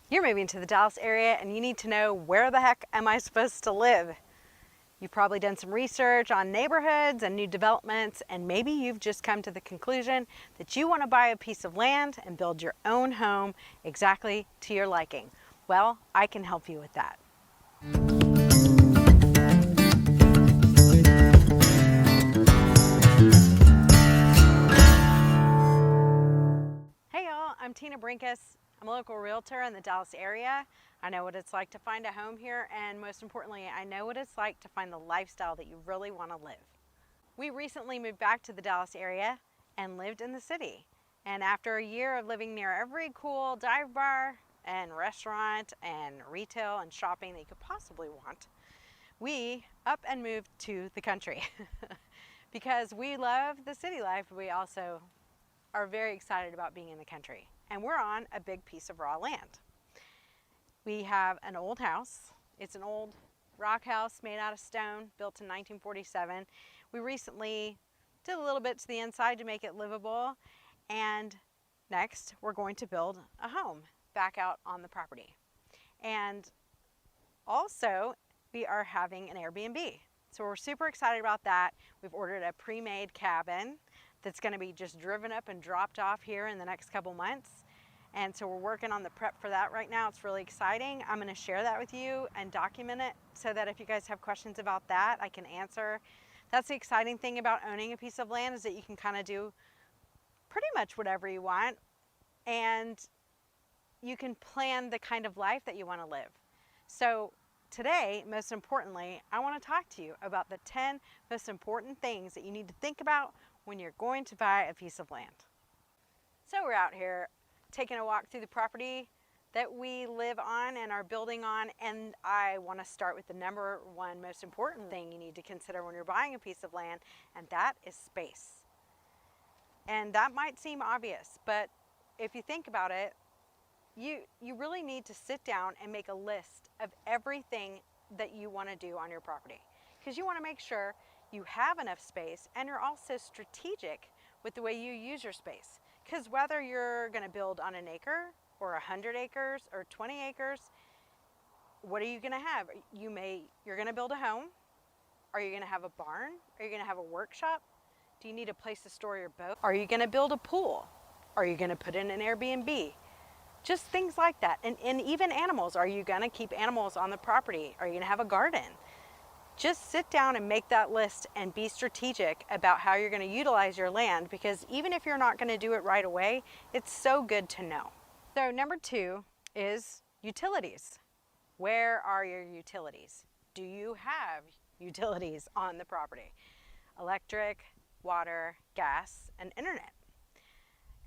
You're moving to the Dallas area and you need to know, where the heck am I supposed to live? You've probably done some research on neighborhoods and new developments, and maybe you've just come to the conclusion that you want to buy a piece of land and build your own home exactly to your liking. Well, I can help you with that. Hey y'all, I'm Tina Brenkus. I'm a local realtor in the Dallas area. I know what it's like to find a home here, and most importantly, I know what it's like to find the lifestyle that you really want to live. We recently moved back to the Dallas area and lived in the city. And after a year of living near every cool dive bar and restaurant and retail and shopping that you could possibly want, we up and moved to the country. Because we love the city life, we also are very excited about being in the country. And we're on a big piece of raw land. We have an old house. It's an old rock house made out of stone, built in 1947. We recently did a little bit to the inside to make it livable. And next, we're going to build a home back out on the property. And also, we are having an Airbnb. So we're super excited about that. We've ordered a pre-made cabin that's going to be just driven up and dropped off here in the next couple months. And so we're working on the prep for that right now. It's really exciting. I'm going to share that with you and document it so that if you guys have questions about that, I can answer. That's the exciting thing about owning a piece of land, is that you can kind of do pretty much whatever you want, and you can plan the kind of life that you want to live. So today, most importantly, I want to talk to you about the 10 most important things that you need to think about when you're going to buy a piece of land. So we're out here taking a walk through the property that we live on and are building on, and I want to start with the number one most important thing you need to consider when you're buying a piece of land, and that is space. And that might seem obvious, but if you think about it, you really need to sit down and make a list of everything that you want to do on your property, because you want to make sure you have enough space and you're also strategic with the way you use your space. Because whether you're going to build on an acre or 100 acres or 20 acres, what are you going to have? You're going to build a home. Are you going to have a barn? Are you going to have a workshop? Do you need a place to store your boat? Are you going to build a pool? Are you going to put in an Airbnb? Just things like that. And even animals. Are you going to keep animals on the property? Are you going to have a garden? Just sit down and make that list and be strategic about how you're going to utilize your land, because even if you're not going to do it right away, it's so good to know. So number 2 is utilities. Where are your utilities? Do you have utilities on the property? Electric, water, gas, and internet.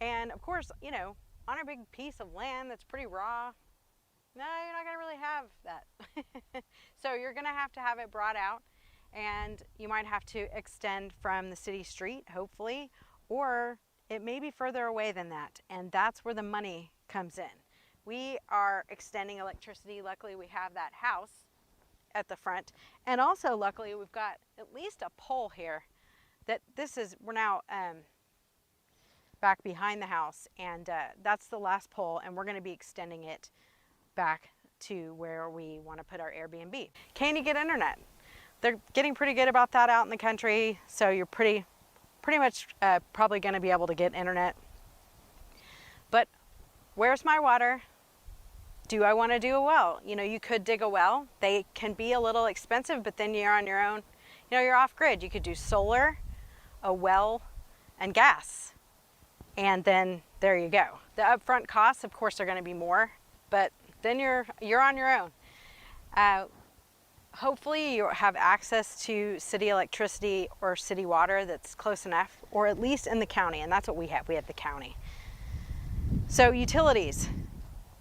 And of course, on a big piece of land that's pretty raw, no, you're not going to really have that. So you're going to have it brought out, and you might have to extend from the city street, hopefully, or it may be further away than that, and that's where the money comes in. We are extending electricity. Luckily, we have that house at the front, and also luckily we've got at least a pole here that we're now back behind the house, and that's the last pole, and we're going to be extending it back to where we want to put our Airbnb. Can you get internet? They're getting pretty good about that out in the country, so you're pretty much probably going to be able to get internet. But where's my water? Do I want to do a well? You could dig a well. They can be a little expensive, but then you're on your own. You're off grid. You could do solar, a well, and gas. And then there you go. The upfront costs, of course, are going to be more, but then you're on your own. Hopefully you have access to city electricity or city water that's close enough, or at least in the county, and that's what we have. We have the county. So utilities,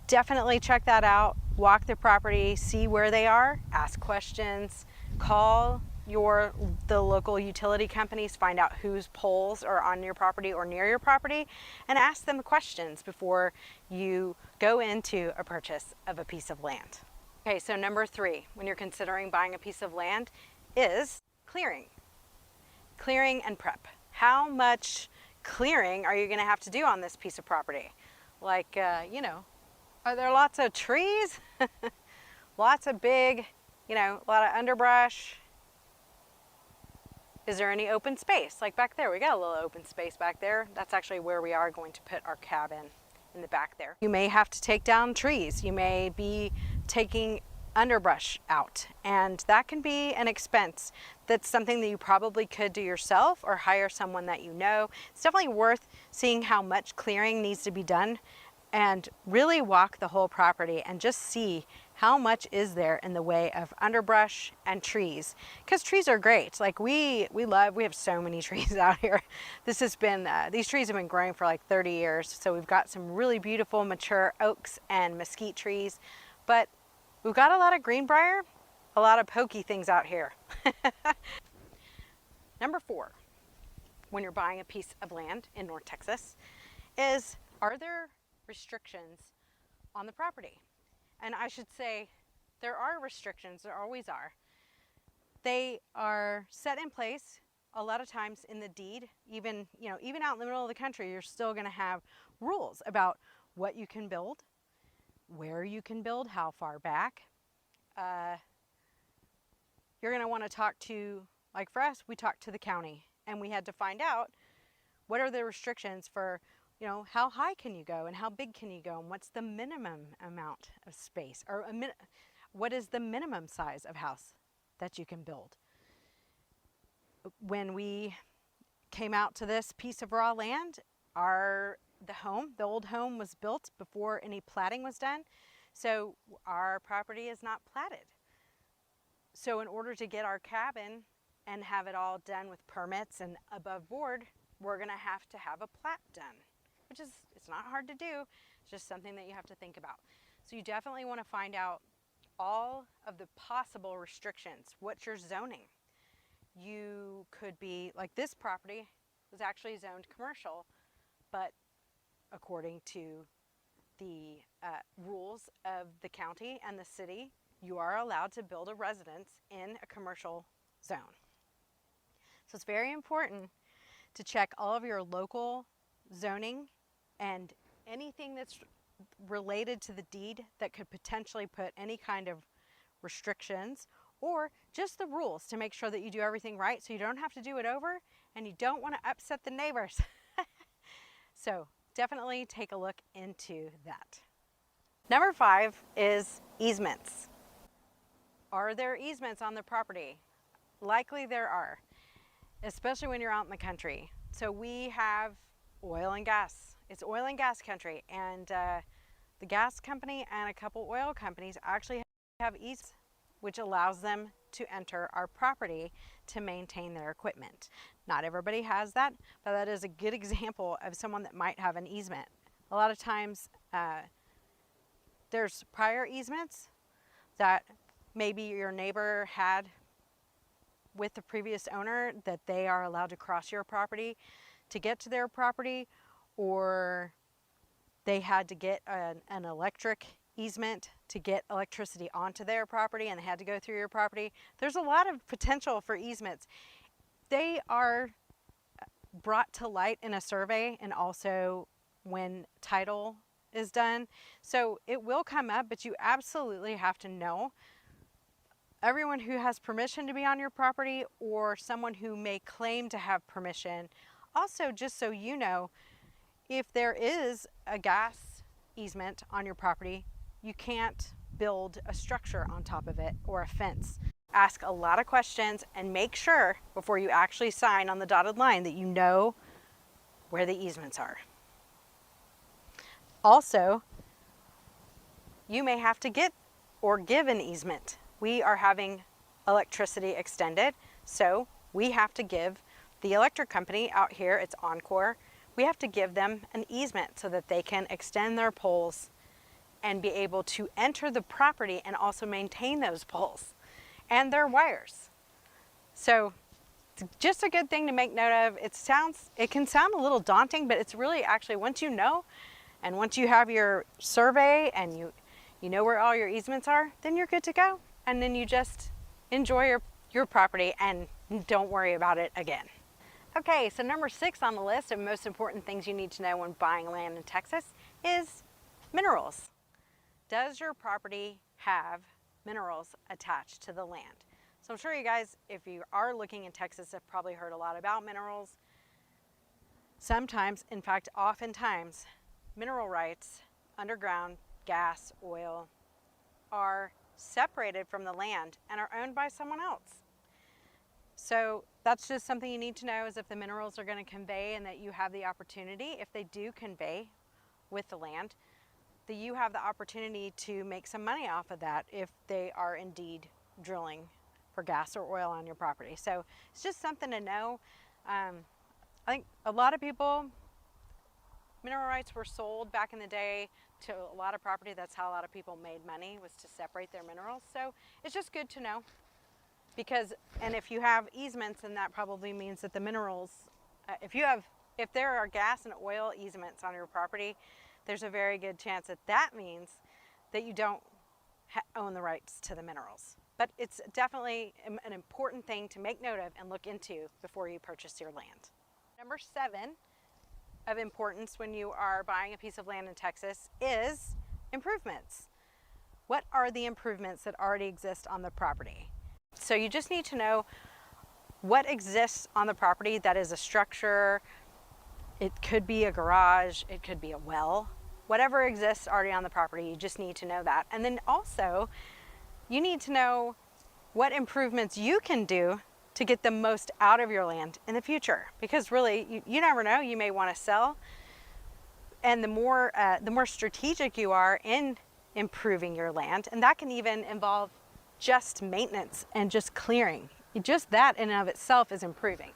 definitely check that out. Walk the property, see where they are, ask questions, call the local utility companies, find out whose poles are on your property or near your property, and ask them questions before you go into a purchase of a piece of land. Okay, so number 3, when you're considering buying a piece of land, is clearing. Clearing and prep. How much clearing are you going to have to do on this piece of property? Like, a Are there lots of trees? Lots of big, a lot of underbrush. Is there any open space? Like back there, we got a little open space back there. That's actually where we are going to put our cabin, in the back there. You may have to take down trees. You may be taking underbrush out, and that can be an expense. That's something that you probably could do yourself or hire someone that you know. It's definitely worth seeing how much clearing needs to be done and really walk the whole property and just see how much is there in the way of underbrush and trees, because trees are great. Like we have so many trees out here. This has been these trees have been growing for like 30 years, so we've got some really beautiful mature oaks and mesquite trees, but we've got a lot of greenbrier, a lot of pokey things out here. Number 4, when you're buying a piece of land in North Texas, is, are there restrictions on the property? And I should say there are restrictions, there always are. They are set in place a lot of times in the deed. Even out in the middle of the country, you're still going to have rules about what you can build, where you can build, how far back. You're going to want to talk to, like for us, we talked to the county, and we had to find out what are the restrictions for, how high can you go and how big can you go, and what's the minimum amount of space, or what is the minimum size of house that you can build. When we came out to this piece of raw land, the old home was built before any platting was done, so our property is not platted. So in order to get our cabin and have it all done with permits and above board, we're going to have a plat done, which is, it's not hard to do. It's just something that you have to think about. So you definitely want to find out all of the possible restrictions. What's your zoning? You could be, like this property was actually zoned commercial, but according to the rules of the county and the city, you are allowed to build a residence in a commercial zone. So it's very important to check all of your local zoning and anything that's related to the deed that could potentially put any kind of restrictions, or just the rules, to make sure that you do everything right so you don't have to do it over and you don't want to upset the neighbors. So definitely take a look into that. Number 5 is easements. Are there easements on the property? Likely there are, especially when you're out in the country. So we have oil and gas. It's oil and gas country, and the gas company and a couple oil companies actually have easements, which allows them to enter our property to maintain their equipment. Not everybody has that, but that is a good example of someone that might have an easement. A lot of times there's prior easements that maybe your neighbor had with the previous owner, that they are allowed to cross your property to get to their property, or they had to get an electric easement to get electricity onto their property and they had to go through your property. There's a lot of potential for easements. They are brought to light in a survey and also when title is done. So it will come up, but you absolutely have to know everyone who has permission to be on your property or someone who may claim to have permission. Also, just so you know, if there is a gas easement on your property, you can't build a structure on top of it or a fence. Ask a lot of questions and make sure before you actually sign on the dotted line that you know where the easements are. Also, you may have to get or give an easement. We are having electricity extended, so we have to give the electric company out here, it's Encore, we have to give them an easement so that they can extend their poles and be able to enter the property and also maintain those poles and their wires. So it's just a good thing to make note of. It can sound a little daunting, but it's really actually, once you know, and once you have your survey and you know where all your easements are, then you're good to go. And then you just enjoy your property and don't worry about it again. Okay, so number 6 on the list of most important things you need to know when buying land in Texas is minerals. Does your property have minerals attached to the land? So I'm sure you guys, if you are looking in Texas, have probably heard a lot about minerals. Sometimes, in fact, oftentimes, mineral rights, underground, gas, oil, are separated from the land and are owned by someone else. So that's just something you need to know, is if the minerals are going to convey and that you have the opportunity, if they do convey with the land, that you have the opportunity to make some money off of that if they are indeed drilling for gas or oil on your property. So it's just something to know. I think a lot of people, mineral rights were sold back in the day to a lot of property. That's how a lot of people made money, was to separate their minerals. So it's just good to know, because, and if you have easements, then that probably means that the minerals, if there are gas and oil easements on your property, there's a very good chance that that means that you don't own the rights to the minerals. But it's definitely an important thing to make note of and look into before you purchase your land. Number 7 of importance when you are buying a piece of land in Texas is improvements. What are the improvements that already exist on the property? So you just need to know what exists on the property that is a structure. It could be a garage, it could be a well. Whatever exists already on the property, you just need to know that. And then also, you need to know what improvements you can do to get the most out of your land in the future. Because really, you never know, you may want to sell. And the more strategic you are in improving your land, and that can even involve just maintenance and just clearing. Just that in and of itself is improving.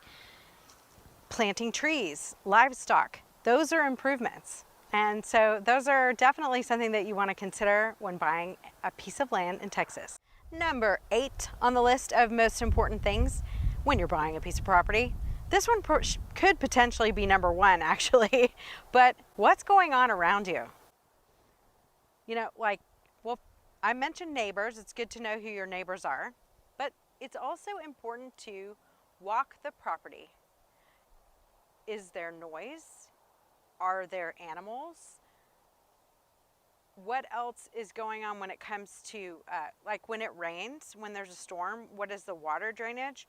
Planting trees, livestock, those are improvements. And so those are definitely something that you want to consider when buying a piece of land in Texas. Number 8 on the list of most important things when you're buying a piece of property. This one could potentially be number 1 actually, but what's going on around you? You know, like, well, I mentioned neighbors. It's good to know who your neighbors are, but it's also important to walk the property. Is there noise? Are there animals? What else is going on when it comes to, like when it rains, when there's a storm, what is the water drainage?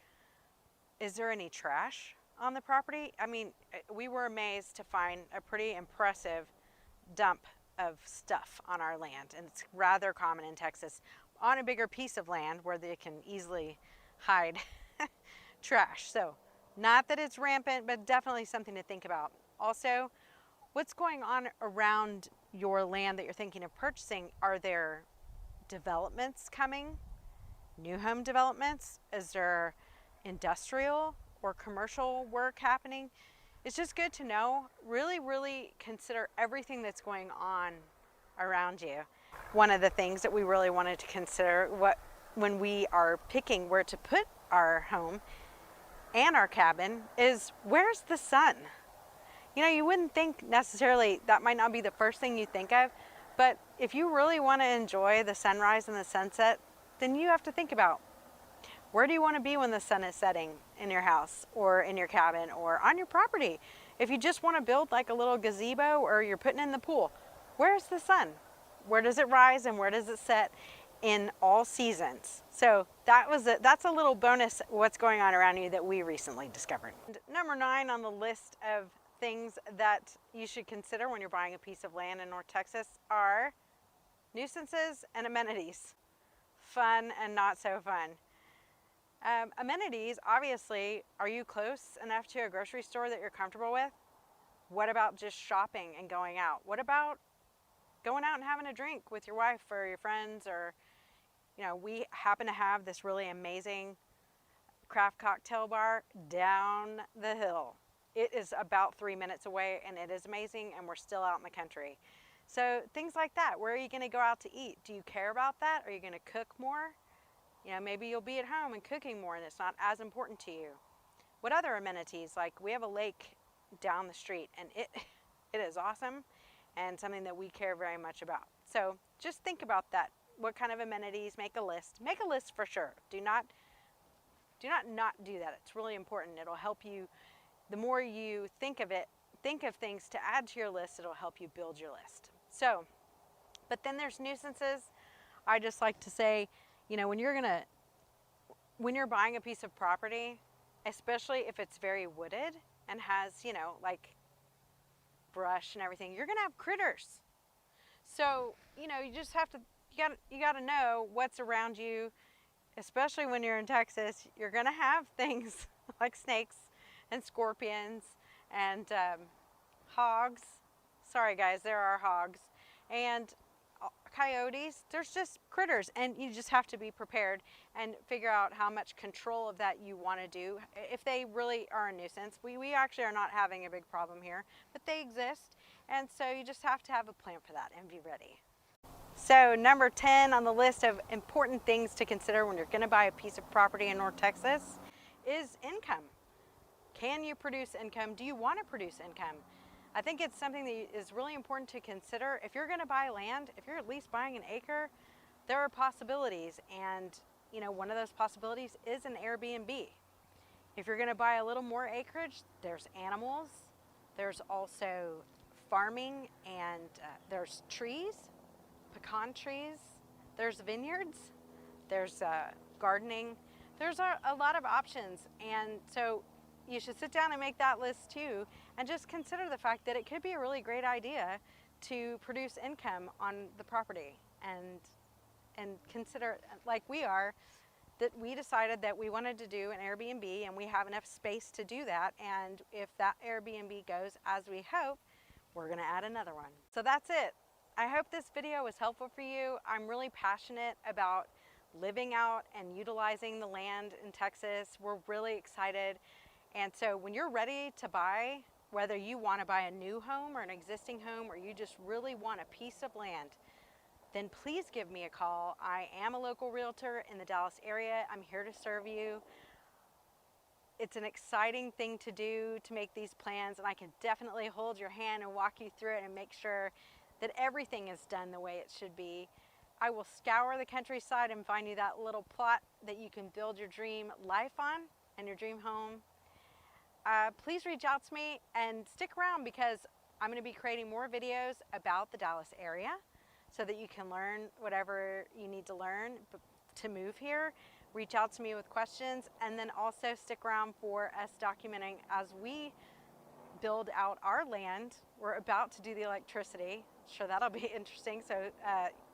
Is there any trash on the property? I mean, we were amazed to find a pretty impressive dump of stuff on our land, and it's rather common in Texas on a bigger piece of land where they can easily hide trash. So not that it's rampant, but definitely something to think about. Also, what's going on around your land that you're thinking of purchasing? Are there developments coming? New home developments? Is there industrial or commercial work happening? It's just good to know. Really, really consider everything that's going on around you. One of the things that we really wanted to consider when we are picking where to put our home and our cabin is, where's the sun? You know, you wouldn't think necessarily, that might not be the first thing you think of, but if you really want to enjoy the sunrise and the sunset, then you have to think about, where do you want to be when the sun is setting in your house or in your cabin or on your property? If you just want to build like a little gazebo or you're putting in the pool, where's the sun? Where does it rise and where does it set in all seasons? So that's a little bonus, what's going on around you that we recently discovered. And number 9 on the list of things that you should consider when you're buying a piece of land in North Texas are nuisances and amenities. Fun and not so fun. Amenities, obviously, are you close enough to a grocery store that you're comfortable with? What about just shopping and going out? What about going out and having a drink with your wife or your friends? Or, you know, we happen to have this really amazing craft cocktail bar down the hill. It is about 3 minutes away, and it is amazing, and we're still out in the country. So things like that. Where are you going to go out to eat? Do you care about that? Are you going to cook more? You know, maybe you'll be at home and cooking more, and it's not as important to you. What other amenities? Like, we have a lake down the street, and it is awesome and something that we care very much about. So just think about that. What kind of amenities? Make a list. Make a list for sure. Do not do that. It's really important. It'll help you. The more you think of things to add to your list, it'll help you build your list. So, But then there's nuisances. I just like to say, you know, when you're buying a piece of property, especially if it's very wooded and has, you know, like brush and everything, you're gonna have critters. So, you know, you just have to, you gotta know what's around you, especially when you're in Texas. You're gonna have things like snakes and scorpions and hogs. Sorry guys, there are hogs. And coyotes. There's just critters, and you just have to be prepared and figure out how much control of that you want to do. If they really are a nuisance, we actually are not having a big problem here, but they exist, and so you just have to have a plan for that and be ready. So number 10 on the list of important things to consider when you're going to buy a piece of property in North Texas is income. Can you produce income? Do you want to produce income? I think it's something that is really important to consider. If you're going to buy land, if you're at least buying an acre, there are possibilities, and you know, one of those possibilities is an Airbnb. If you're going to buy a little more acreage, there's animals, there's also farming, and there's trees, pecan trees, there's vineyards, there's gardening. There's a lot of options, and so you should sit down and make that list too, and just consider the fact that it could be a really great idea to produce income on the property, and consider, like we are, that we decided that we wanted to do an Airbnb, and we have enough space to do that, and if that Airbnb goes as we hope, we're going to add another one. So that's it. I hope this video was helpful for you. I'm really passionate about living out and utilizing the land in Texas. We're really excited. And so when you're ready to buy, whether you want to buy a new home or an existing home, or you just really want a piece of land, then please give me a call. I am a local realtor in the Dallas area. I'm here to serve you. It's an exciting thing to do, to make these plans, and I can definitely hold your hand and walk you through it and make sure that everything is done the way it should be. I will scour the countryside and find you that little plot that you can build your dream life on and your dream home. Please reach out to me and stick around, because I'm going to be creating more videos about the Dallas area so that you can learn whatever you need to learn to move here. Reach out to me with questions, and then also stick around for us documenting as we build out our land. We're about to do the electricity. Sure, that'll be interesting, so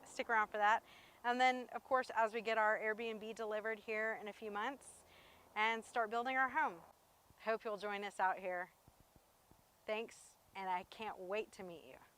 stick around for that. And then, of course, as we get our Airbnb delivered here in a few months and start building our home. Hope you'll join us out here. Thanks, and I can't wait to meet you.